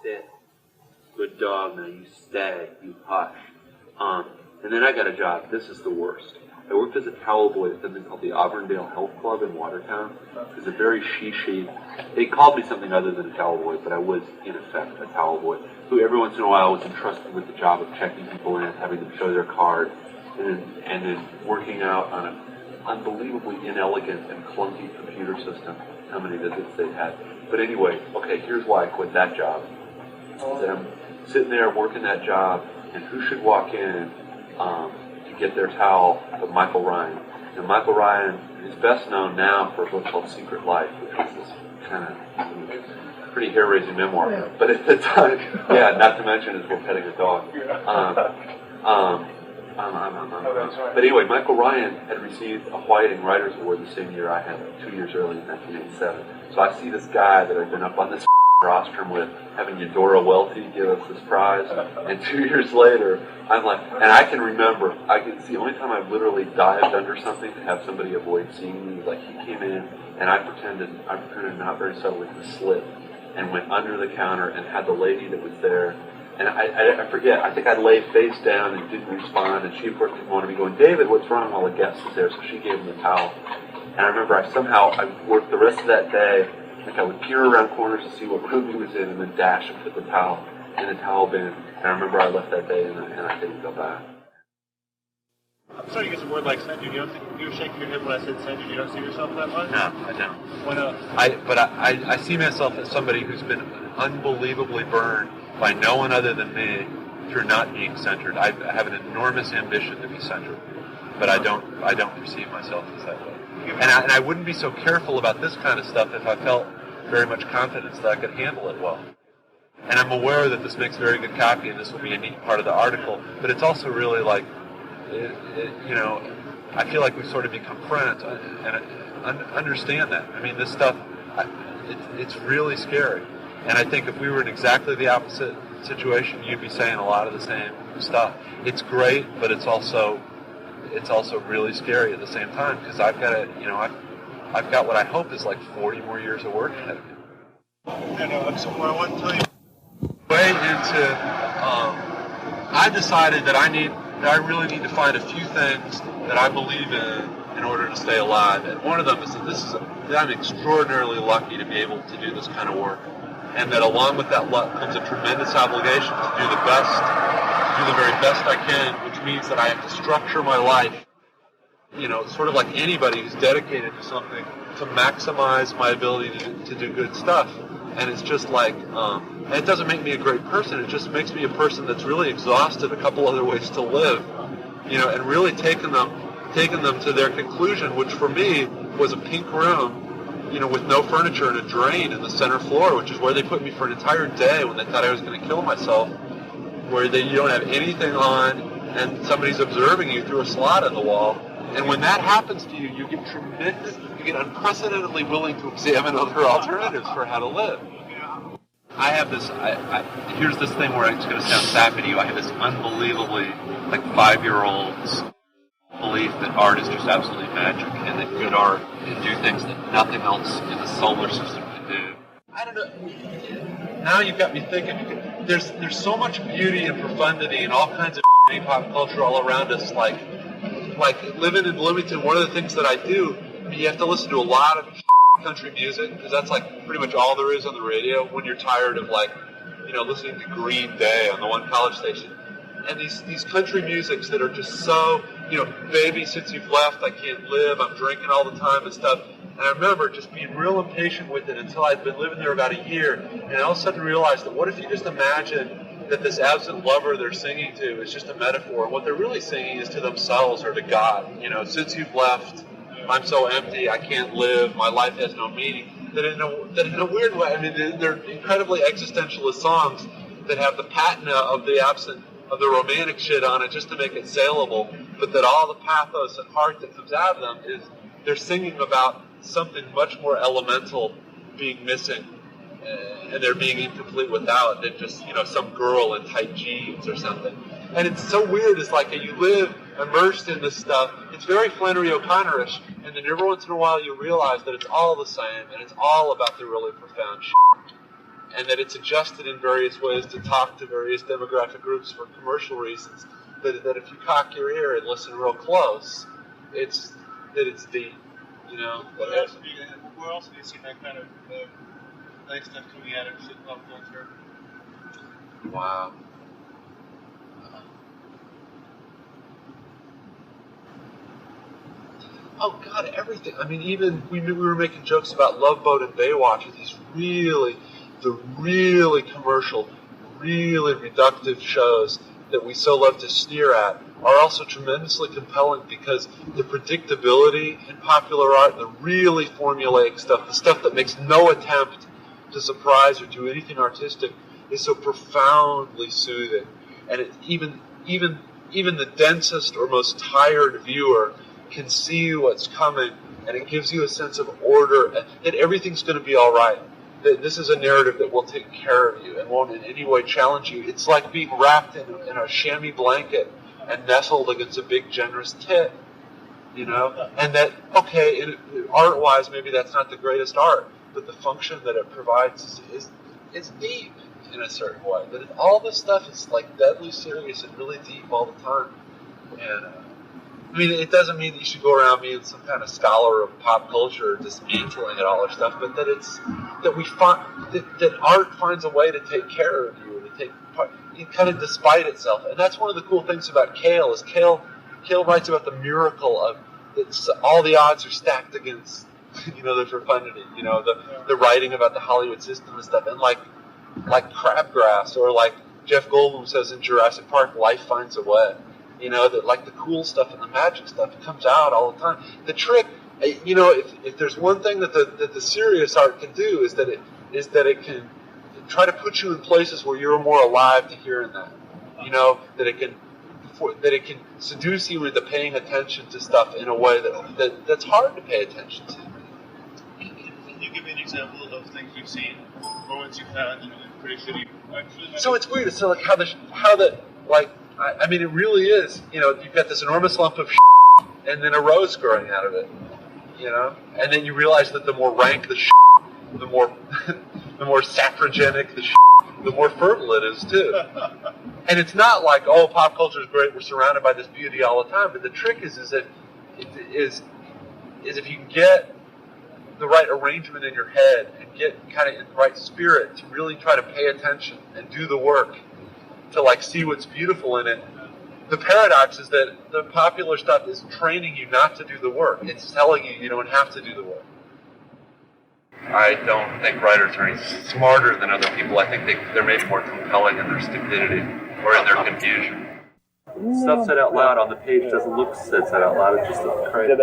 sit. Good dog, now you stay, you hush. And then I got a job. This is the worst. I worked as a towel boy at something called the Auburndale Health Club in Watertown. It was a very she-sheep. They called me something other than a towel boy, but I was, in effect, a towel boy, who every once in a while was entrusted with the job of checking people in, having them show their card, and then working out on an unbelievably inelegant and clunky computer system, how many visits they had. But anyway, okay, here's why I quit that job. That I'm sitting there working that job, and who should walk in to get their towel but Michael Ryan. And Michael Ryan is best known now for a book called Secret Life, which was this kind of pretty hair-raising memoir. But at the time, yeah, not to mention as we're petting a dog. But anyway, Michael Ryan had received a Whiting Writers Award the same year I had, 2 years early in 1987. So I see this guy that I've been up on this rostrum with, having Eudora Welty give us this prize, and 2 years later, I'm like, and I can remember, I can see, the only time I've literally dived under something to have somebody avoid seeing me, like he came in, and I pretended not very subtly to slip, and went under the counter and had the lady that was there, and I forget, I think I lay face down and didn't respond, and she of course didn't want to be going, David, what's wrong? While the guest was there, so she gave him the towel, and I remember I worked the rest of that day. Like I would peer around corners to see what room he was in, and then dash and put the towel in the towel bin. And I remember I left that day, and I didn't go back. I'm sorry to use a word like centered. You were shaking your head when I said centered. You don't see yourself that much? No, I don't. Why not? I see myself as somebody who's been unbelievably burned by no one other than me through not being centered. I have an enormous ambition to be centered, but I don't perceive myself as that way. And I wouldn't be so careful about this kind of stuff if I felt very much confidence that I could handle it well. And I'm aware that this makes very good copy, and this will be a neat part of the article, but it's also really like, I feel like we've sort of become friends, and understand that. I mean, this stuff, it's really scary. And I think if we were in exactly the opposite situation, you'd be saying a lot of the same stuff. It's great, but it's also really scary at the same time, because I've got what I hope is like 40 more years of work ahead of me. So what I want to tell you. Way into, I decided that I really need to find a few things that I believe in order to stay alive. And one of them is that I'm extraordinarily lucky to be able to do this kind of work, and that along with that luck comes a tremendous obligation to do the very best I can, which means that I have to structure my life, sort of like anybody who's dedicated to something, to maximize my ability to do good stuff. And it's just like, and it doesn't make me a great person, it just makes me a person that's really exhausted a couple other ways to live, and really taken them to their conclusion, which for me was a pink room, with no furniture and a drain in the center floor, which is where they put me for an entire day when they thought I was going to kill myself, where you don't have anything on, and somebody's observing you through a slot in the wall. And when that happens to you, you get unprecedentedly willing to examine other alternatives for how to live. I have this, here's this thing where it's going to sound sappy to you. I have this unbelievably, 5-year-old's belief that art is just absolutely magic, and that good art can do things that nothing else in the solar system can do. I don't know. Now you've got me thinking. There's so much beauty and profundity and all kinds of pop culture all around us. Like living in Bloomington, one of the things that I do, you have to listen to a lot of country music, because that's pretty much all there is on the radio when you're tired of listening to Green Day on the one college station. And these country musics that are just so, baby, since you've left, I can't live, I'm drinking all the time and stuff. And I remember just being real impatient with it until I'd been living there about a year, and all of a sudden realized that what if you just imagine that this absent lover they're singing to is just a metaphor, and what they're really singing is to themselves or to God. Since you've left, I'm so empty, I can't live, my life has no meaning. That in a weird way, I mean, they're incredibly existentialist songs that have the patina of the absent, of the romantic shit on it just to make it saleable, but that all the pathos and heart that comes out of them is they're singing about something much more elemental being missing, and they're being incomplete without than just, some girl in tight jeans or something. And it's so weird, it's like you live immersed in this stuff, it's very Flannery O'Connor-ish, and then every once in a while you realize that it's all the same, and it's all about the really profound shit. and that it's adjusted in various ways to talk to various demographic groups for commercial reasons. That if you cock your ear and listen real close, it's deep, you know. Where else have you seen that kind of nice stuff coming out of shit pop culture? Wow. Oh God, everything. I mean, even we were making jokes about Love Boat and Baywatch, these really commercial, really reductive shows that we so love to sneer at are also tremendously compelling because the predictability in popular art, the really formulaic stuff, the stuff that makes no attempt to surprise or do anything artistic, is so profoundly soothing. And it, even the densest or most tired viewer can see what's coming, and it gives you a sense of order, and that everything's going to be all right. That this is a narrative that will take care of you and won't in any way challenge you. It's like being wrapped in a chamois blanket and nestled against a big, generous tit, you know? And that, okay, art-wise, maybe that's not the greatest art, but the function that it provides is deep in a certain way. That all this stuff is like deadly serious and really deep all the time. And, I mean, it doesn't mean that you should go around being some kind of scholar of pop culture, dismantling it all or stuff, but that art finds a way to take care of you, to take part, kind of despite itself. And that's one of the cool things about Kale, is Kale writes about the miracle of that all the odds are stacked against, you know, the profundity, you know, the writing about the Hollywood system and stuff, and like crabgrass, or like Jeff Goldblum says in Jurassic Park, life finds a way. You know, that like the cool stuff and the magic stuff, it comes out all the time. The trick, you know, if there's one thing that the serious art can do, is that it can try to put you in places where you're more alive to hearing that. You know, that it can seduce you into paying attention to stuff in a way that's hard to pay attention to. Can you give me an example of those things you've seen, or ones you found and pretty shitty? So it's weird. So like I mean, it really is, you know, you've got this enormous lump of shit and then a rose growing out of it, you know? And then you realize that the more rank the shit, the more saprogenic the shit, the more fertile it is, too. And it's not like, oh, pop culture is great, we're surrounded by this beauty all the time, but the trick is if you can get the right arrangement in your head and get kind of in the right spirit to really try to pay attention and do the work, to like see what's beautiful in it. The paradox is that the popular stuff is training you not to do the work. It's telling you don't have to do the work. I don't think writers are any smarter than other people. I think they're maybe more compelling in their stupidity or in their confusion. Stuff said out loud on the page doesn't look said out loud. It just looks crazy.